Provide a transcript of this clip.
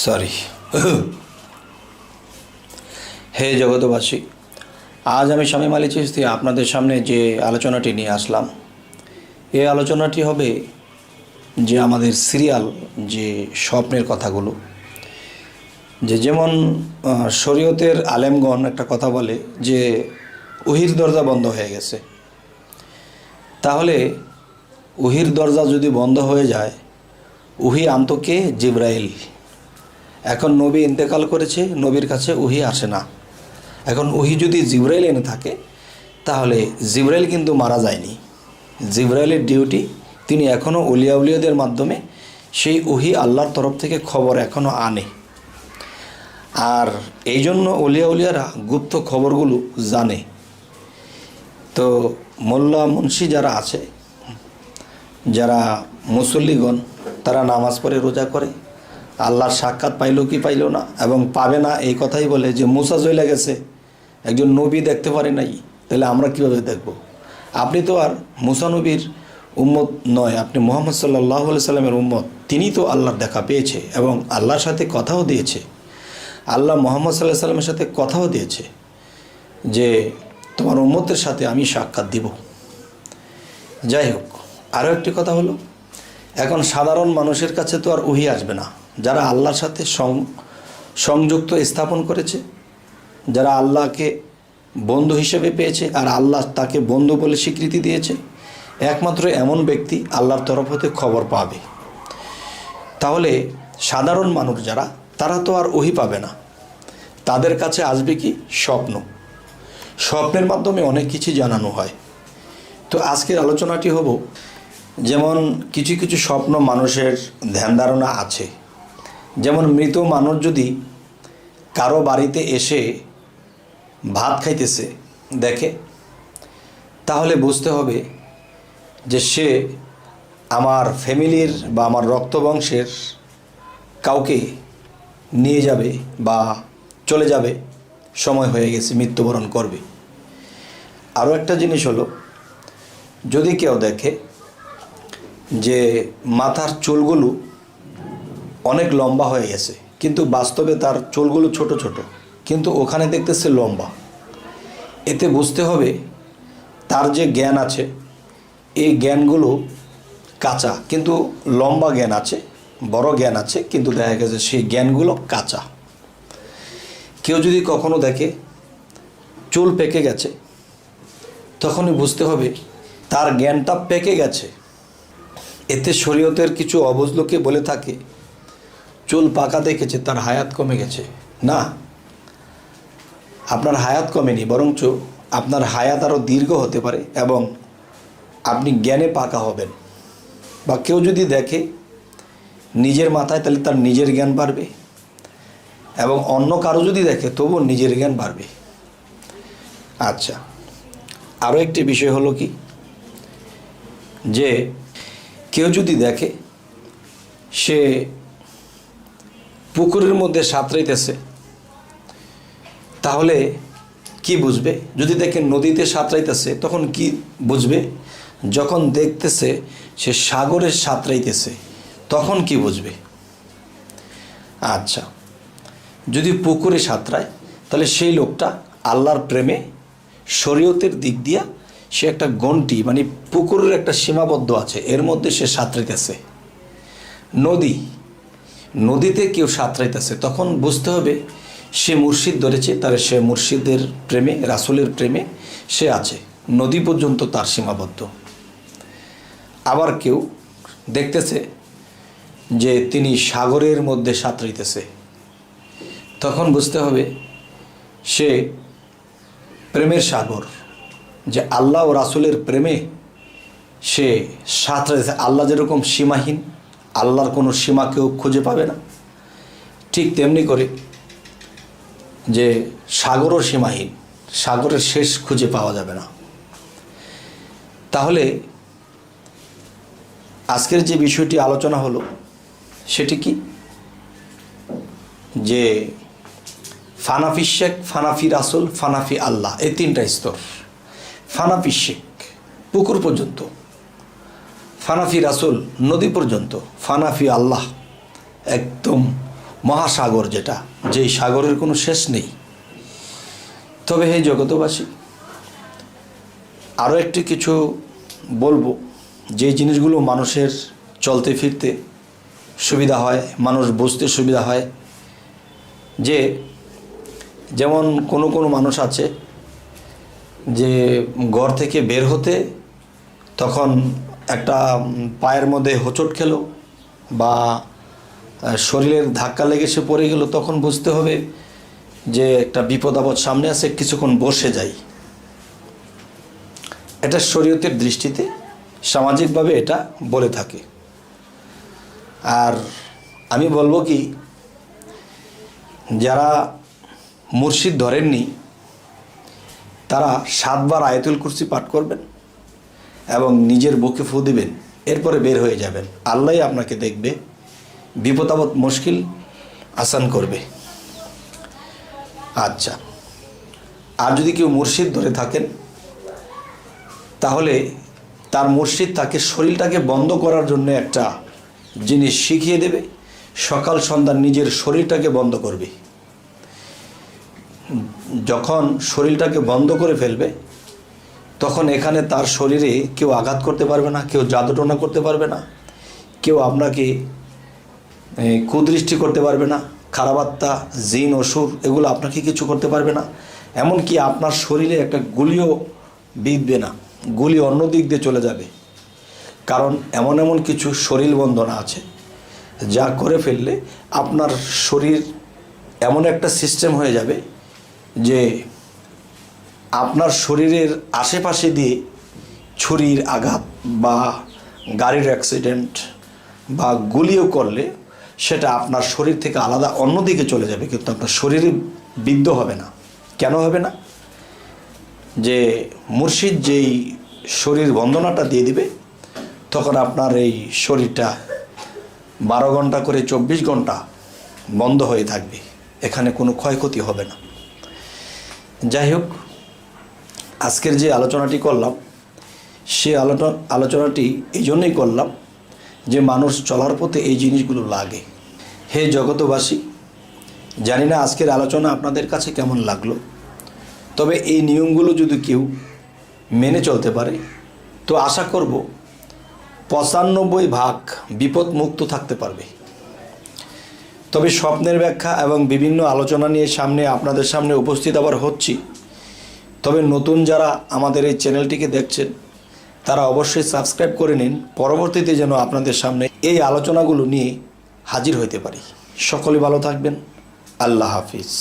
Sorry. হে জগতবাসী, আজ আমি শামীম আলী চিশতি আপনাদের সামনে যে আলোচনাটি নিয়ে আসলাম, এই আলোচনাটি হবে যে আমাদের সিরিয়াল যে স্বপ্নের কথাগুলো, যেমন শরীয়তের আলেমগণ একটা কথা বলে যে ওহির দরজা বন্ধ হয়ে গেছে। তাহলে ওহির দরজা যদি বন্ধ হয়ে যায়, ওহি আনতো কে? জিবরাইল। এখন নবী ইন্তেকাল করেছে, নবীর কাছে ওহি আসে না। এখন ওহি যদি জিবরাইল এনে থাকে, তাহলে জিবরাইল কিন্তু মারা যায়নি। জিবরাইলের ডিউটি, তিনি এখনও উলিয়া উলিয়াদের মাধ্যমে সেই ওহি আল্লাহর তরফ থেকে খবর এখনও আনে। আর এই জন্য উলিয়া উলিয়ারা গুপ্ত খবরগুলো জানে। তো মোল্লা মুন্সি যারা আছে, যারা মুসল্লিগণ, তারা নামাজ পড়ে রোজা করে, আল্লাহর সাক্ষাৎ পাইল কি পাইল না এবং পাবে না এই কথাই বলে যে মুসা চলে গেছে, একজন নবী দেখতে পারে নাই, তাহলে আমরা কীভাবে দেখব? আপনি তো আর মুসা নবীর উম্মত নয়, আপনি মুহাম্মদ সাল্লাল্লাহু আলাইহি সাল্লামের উম্মত। তিনি তো আল্লাহর দেখা পেয়েছে এবং আল্লাহর সাথে কথাও দিয়েছে। আল্লাহ মুহাম্মদ সাল্লাল্লাহু আলাইহি সাল্লামের সাথে কথাও দিয়েছে যে তোমার উম্মতের সাথে আমি সাক্ষাৎ দিব। যাই হোক, আরও একটি কথা হলো, এখন সাধারণ মানুষের কাছে তো আর ওহি আসবে না। যারা আল্লাহর সাথে সংযুক্ত স্থাপন করেছে, যারা আল্লাহকে বন্ধু হিসেবে পেয়েছে আর আল্লাহ তাকে বন্ধু বলে স্বীকৃতি দিয়েছে, একমাত্র এমন ব্যক্তি আল্লাহর তরফ হতে খবর পাবে। তাহলে সাধারণ মানুষ যারা, তারা তো আর ওহি পাবে না। তাদের কাছে আসবে কি? স্বপ্ন। স্বপ্নের মাধ্যমে অনেক কিছু জানানো হয়। তো আজকের আলোচনাটি হব, যেমন কিছু কিছু স্বপ্ন মানুষের ধ্যান ধারণা আছে। যেমন মৃত মানুষ যদি কারো বাড়িতে এসে ভাত খাইতেছে দেখে, তাহলে বুঝতে হবে যে সে আমার ফ্যামিলির বা আমার রক্তবংশের কাউকে নিয়ে যাবে বা চলে যাবে, সময় হয়ে গেছে, মৃত্যুবরণ করবে। আরও একটা জিনিস হলো, যদি কেউ দেখে যে মাথার চুলগুলো অনেক লম্বা হয়ে গেছে, কিন্তু বাস্তবে তার চুলগুলো ছোট ছোট, কিন্তু ওখানে দেখতেছে লম্বা, এতে বুঝতে হবে তার যে জ্ঞান আছে, এই জ্ঞানগুলো কাঁচা, কিন্তু লম্বা জ্ঞান আছে, বড় জ্ঞান আছে, কিন্তু দেখা গেছে সেই জ্ঞানগুলো কাঁচা। কেউ যদি কখনো দেখে চুল পেকে গেছে, তখনই বুঝতে হবে তার জ্ঞানটা পেকে গেছে। এতে শরীয়তের কিছু অবুঝ লোকে বলে থাকে চুল পাকা দেখেছে তার হায়াত কমে গেছে। না, আপনার হায়াত কমেনি, বরঞ্চ আপনার হায়াত আরও দীর্ঘ হতে পারে এবং আপনি জ্ঞানে পাকা হবেন। বা কেউ যদি দেখে নিজের মাথায়, তাহলে তার নিজের জ্ঞান বাড়বে, এবং অন্য কারো যদি দেখে তবুও নিজের জ্ঞান বাড়বে। আচ্ছা, আরও একটি বিষয় হলো কি, যে কেউ যদি দেখে সে পুকুরের মধ্যে সাঁতরাইতেছে, তাহলে কি বুঝবে? যদি দেখে নদীতে সাঁতরাইতেছে, তখন কি বুঝবে? যখন দেখতেছে সে সাগরে সাঁতরাইতেছে, তখন কি বুঝবে? আচ্ছা, যদি পুকুরে সাঁতরায়, তাহলে সেই লোকটা আল্লাহর প্রেমে শরীয়তের দিক দিয়া সে একটা গণ্ডি, মানে পুকুরের একটা সীমাবদ্ধ আছে, এর মধ্যে সে সাঁতরাইতেছে। নদীতে কেউ সাঁতরাইতেছে, তখন বুঝতে হবে সে মুর্শিদ ধরেছে, তার সে মুর্শিদের প্রেমে, রাসূলের প্রেমে সে আছে, নদী পর্যন্ত তার সীমাবদ্ধ। আবার কেউ দেখতেছে যে তিনি সাগরের মধ্যে সাঁতরাইতেছে, তখন বুঝতে হবে সে প্রেমের সাগর, যে আল্লাহ ও রাসূলের প্রেমে সে সাঁতরাইতেছে। আল্লাহ যেরকম সীমাহীন, আল্লাহর কোনো সীমা কেউ খুঁজে পাবে না, ঠিক তেমনি করে যে সাগরও সীমাহীন, সাগরের শেষ খুঁজে পাওয়া যাবে না। তাহলে আজকের যে বিষয়টি আলোচনা হলো সেটি কি, যে ফানাফি শেখ, ফানাফি রাসূল, ফানাফি আল্লাহ, এই তিনটা স্তর। ফানাফি শেখ পুকুর পর্যন্ত, ফানাফি রাসূল নদী পর্যন্ত, ফানাফি আল্লাহ একদম মহাসাগর, যেই সাগরের কোনো শেষ নেই। তবে হে জগতবাসী, আরও একটি কিছু বলবো, যে জিনিসগুলো মানুষের চলতে ফিরতে সুবিধা হয়, মানুষ বুঝতে সুবিধা হয়। যেমন কোনো মানুষ আছে যে ঘর থেকে বের হতে তখন একটা পায়ের মধ্যে হোঁচট খেলো বা শরীরের ধাক্কা লেগে সে পড়ে গেল, তখন বুঝতে হবে যে একটা বিপদ আপদ সামনে আছে, কিছুক্ষণ বসে যাই। এটা শরীয়তের দৃষ্টিতে সামাজিকভাবে এটা বলে থাকে। আর আমি বলবো কি, যারা মুর্শিদ ধরেননি তারা 7 বার আয়াতুল কুরসি পাঠ করবেন এবং নিজের বুকে ফু দিবেন, এরপরে বের হয়ে যাবেন। আল্লাহই আপনাকে দেখবে, বিপদ আপদ মুশকিল আসান করবে। আচ্ছা, আর যদি কেউ মুর্শিদ ধরে থাকেন তাহলে তার মুর্শিদ তাকে শরীরটাকে বন্ধ করার জন্য একটা জিনিস শিখিয়ে দেবে। সকাল সন্ধ্যা নিজের শরীরটাকে বন্ধ করবে। যখন শরীরটাকে বন্ধ করে ফেলবে তখন এখানে তার শরীরে কেউ আঘাত করতে পারবে না, কেউ জাদুটোনা করতে পারবে না, কেউ আপনাকে কুদৃষ্টি করতে পারবে না, খারাপ আত্মা, জিন, অসুর এগুলো আপনাকে কিছু করতে পারবে না। এমনকি আপনার শরীরে একটা গুলিও বিঁধবে না, গুলি অন্য দিক দিয়ে চলে যাবে। কারণ এমন কিছু শরীর বন্ধনা আছে যা করে ফেললে আপনার শরীর এমন একটা সিস্টেম হয়ে যাবে যে আপনার শরীরের আশেপাশে দিয়ে ছুরির আঘাত বা গাড়ির অ্যাক্সিডেন্ট বা গুলিও করলে সেটা আপনার শরীর থেকে আলাদা অন্যদিকে চলে যাবে, কিন্তু আপনার শরীরে বিদ্ধ হবে না। কেন হবে না? যে মুর্শিদ যেই শরীর বন্দনাটা দিয়ে দিবে, তখন আপনার এই শরীরটা 12 ঘন্টা করে 24 ঘন্টা বন্ধ হয়ে থাকবে, এখানে কোনো ক্ষয়ক্ষতি হবে না। যাই হোক, আজকের যে আলোচনাটি করলাম সে আলোচনাটি এই জন্যই করলাম যে মানুষ চলার পথে এই জিনিসগুলো লাগে। হে জগতবাসী, জানি না আজকের আলোচনা আপনাদের কাছে কেমন লাগলো, তবে এই নিয়মগুলো যদি কেউ মেনে চলতে পারে তো আশা করব 95% বিপদ মুক্ত থাকতে পারবে। তবে স্বপ্নের ব্যাখ্যা এবং বিভিন্ন আলোচনা নিয়ে আপনাদের সামনে উপস্থিত আবার হচ্ছি। তবে নতুন যারা আমাদের এই চ্যানেলটিকে দেখছেন তারা অবশ্যই সাবস্ক্রাইব করে নিন, পরবর্তীতে যেন আপনাদের সামনে এই আলোচনাগুলো নিয়ে হাজির হতে পারি। সকলে ভালো থাকবেন। আল্লাহ হাফিজ।